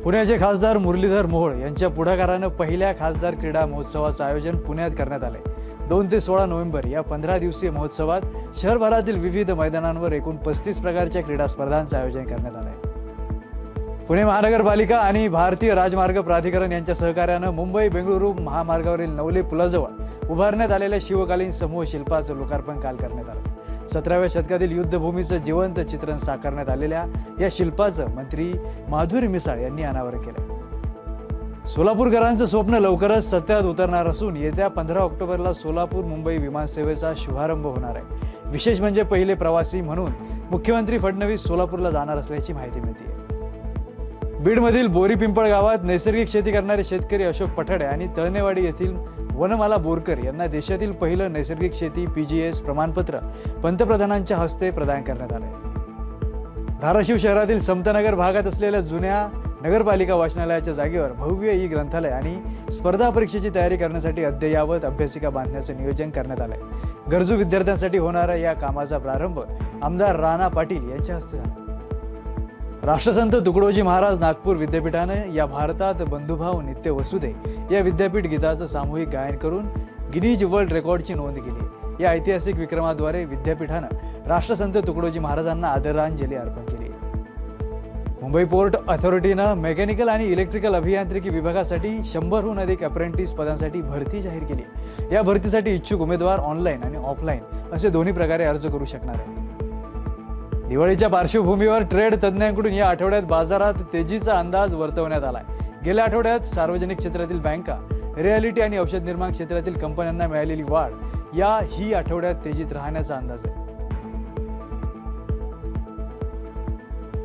पुण्याचे खासदार मुरलीधर मोहोळ यांच्या पुढाकारानं पहिल्या खासदार क्रीडा महोत्सवाचं आयोजन पुण्यात करण्यात आले। 2 ते 16 नोव्हेंबर या 15 दिवसीय महोत्सवात शहरभरातील विविध मैदानांवर एकूण 35 प्रकारच्या क्रीडा स्पर्धांचं आयोजन करण्यात आलं आहे। पुणे महानगरपालिका आणि भारतीय राजमार्ग प्राधिकरण यांच्या सहकार्यानं मुंबई बेंगळुरू महामार्गावरील नवले पुलाजवळ उभारण्यात आलेल्या शिवकालीन समूह शिल्पाचं लोकार्पण काल करण्यात आलं। 17व्या शतकातील युद्धभूमीचं जिवंत चित्रण साकारण्यात आलेल्या या शिल्पाचं मंत्री माधुरी मिसाळ यांनी अनावरण केलं। सोलापूरकरांचं स्वप्न लवकरच सत्यात उतरणार असून येत्या 15 ऑक्टोबरला सोलापूर मुंबई विमानसेवेचा शुभारंभ होणार आहे। विशेष म्हणजे पहिले प्रवासी म्हणून मुख्यमंत्री फडणवीस सोलापूरला जाणार असल्याची माहिती मिळते। बीडमधील बोरी पिंपळ गावात नैसर्गिक शेती करणारे शेतकरी अशोक पठाडे आणि तळणेवाडी येथील वनमाला बोरकर यांना देशातील पहिलं नैसर्गिक शेती PGS प्रमाणपत्र पंतप्रधानांच्या हस्ते प्रदान करण्यात आले। धाराशिव शहरातील समतानगर भागात असलेल्या जुन्या नगरपालिका वाचनालयाच्या जागेवर भव्य ग्रंथालय आणि स्पर्धा परीक्षेची तयारी करण्यासाठी अद्ययावत अभ्यासिका बांधण्याचं नियोजन करण्यात आलंय। गरजू विद्यार्थ्यांसाठी होणाऱ्या या कामाचा प्रारंभ आमदार राणा पाटील यांच्या हस्ते झाला। राष्ट्रसंत तुकडोजी महाराज नागपूर विद्यापीठानं या भारतात बंधुभाव नित्य वसुदे या विद्यापीठ गीताचं सामूहिक गायन करून गिनीज वर्ल्ड रेकॉर्डची नोंद केली। या ऐतिहासिक विक्रमाद्वारे विद्यापीठानं राष्ट्रसंत तुकडोजी महाराजांना आदरांजली अर्पण केली। मुंबई पोर्ट अथॉरिटीनं मेकॅनिकल आणि इलेक्ट्रिकल अभियांत्रिकी विभागासाठी 100हून अधिक अप्रेंटिस पदांसाठी भरती जाहीर केली। या भरतीसाठी इच्छुक उमेदवार ऑनलाईन आणि ऑफलाईन असे दोन्ही प्रकारे अर्ज करू शकणार आहेत। दिवाळीच्या पार्श्वभूमीवर ट्रेड तज्ज्ञांकडून या आठवड्यात बाजारात तेजीचा अंदाज वर्तवण्यात आलाय। गेल्या आठवड्यात सार्वजनिक क्षेत्रातील बँका, रिअॅलिटी आणि औषध निर्माण क्षेत्रातील कंपन्यांना मिळालेली वाढ ही आठवड्यात तेजीत राहण्याचा अंदाज आहे।